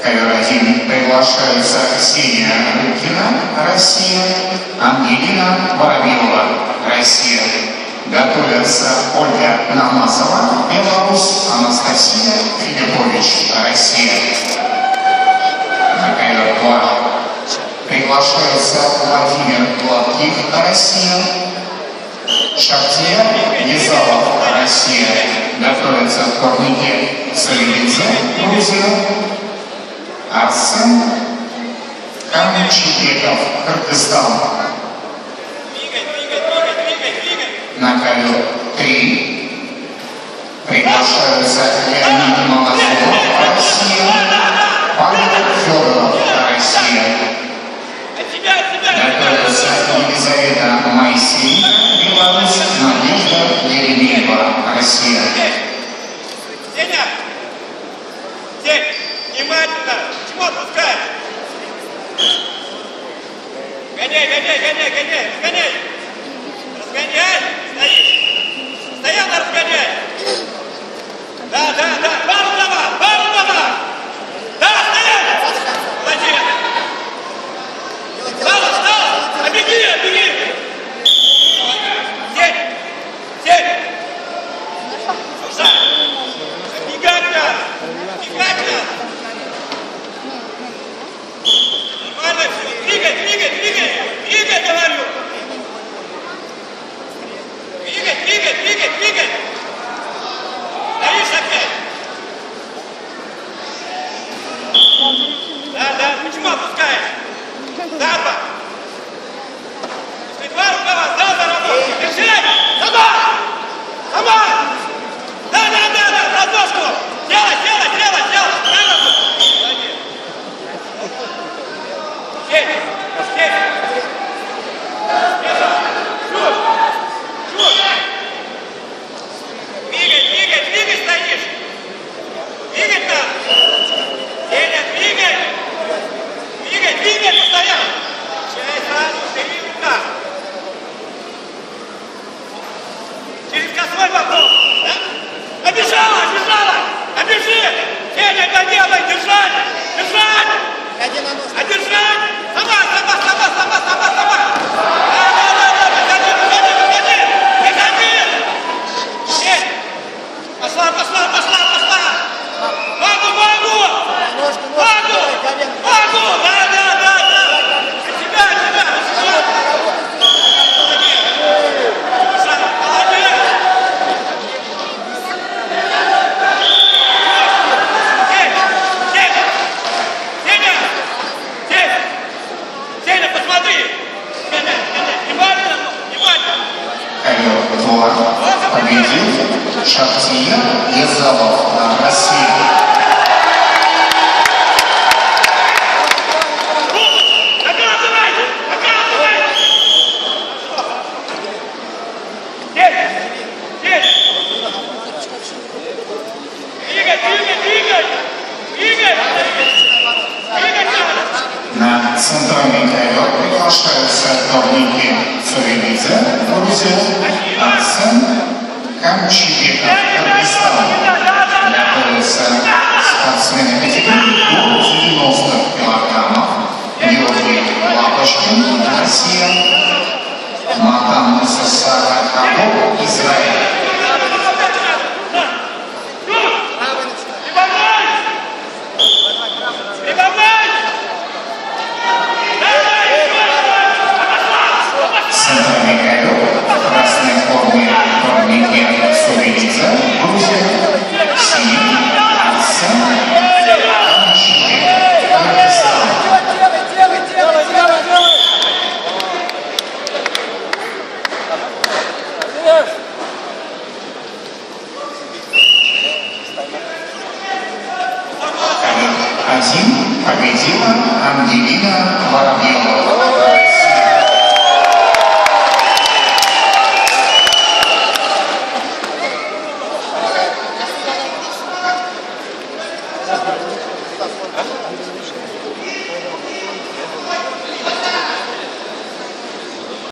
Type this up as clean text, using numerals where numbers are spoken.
Ковер-1 приглашаются Ксения Рыбкина, Россия, Ангелина Воробьева, Россия. Готовятся Ольга Намазова, Беларусь, Анастасия Филиппович, Россия. На ковер-2 приглашаются Владимир Гладких, Россия, Шахтер Езалов, Россия. Готовятся в турнике Царевица, Грузия. Арсен Каменчебеков, Кыргызстан. На ковер-3 приглашаются Леонид Молодцов, Россия, Павел Федоров, Россия. Готовятся Елизавета Моисеенко, Беларусь, Надежда Еремеева, Россия. Внимательно! Чего отпускаешь? Гоняй, гоняй, гоняй, гоняй, разгоняй! Разгоняй! Стоишь! Постоянно разгоняй! Да! Пару дома! Да, стоять! Молодец! Встал! Беги! Сеть! Слушай! Бегать надо! Нормально все! Двигай, говорю! Двигай! Стоишь опять! Да, почему опускаешь? Запа! Если два рукава, сразу работай! Держать! Сама! Да! Ладошку! Делай! Двигай, стоишь! Двигать надо! Двигай постоянно! Через сразу, шири рука! Через косой попробуй! Да? Обежи! Сеня, доделай! Держать! Одержать! Сама! Пошла! Магу! Да! Тебя! Сеня, посмотри! Внимательно! Ковер-2 победил Шахтер Езалов, Россия. На центральный ковер приглашаются турники Царевица, Грузия,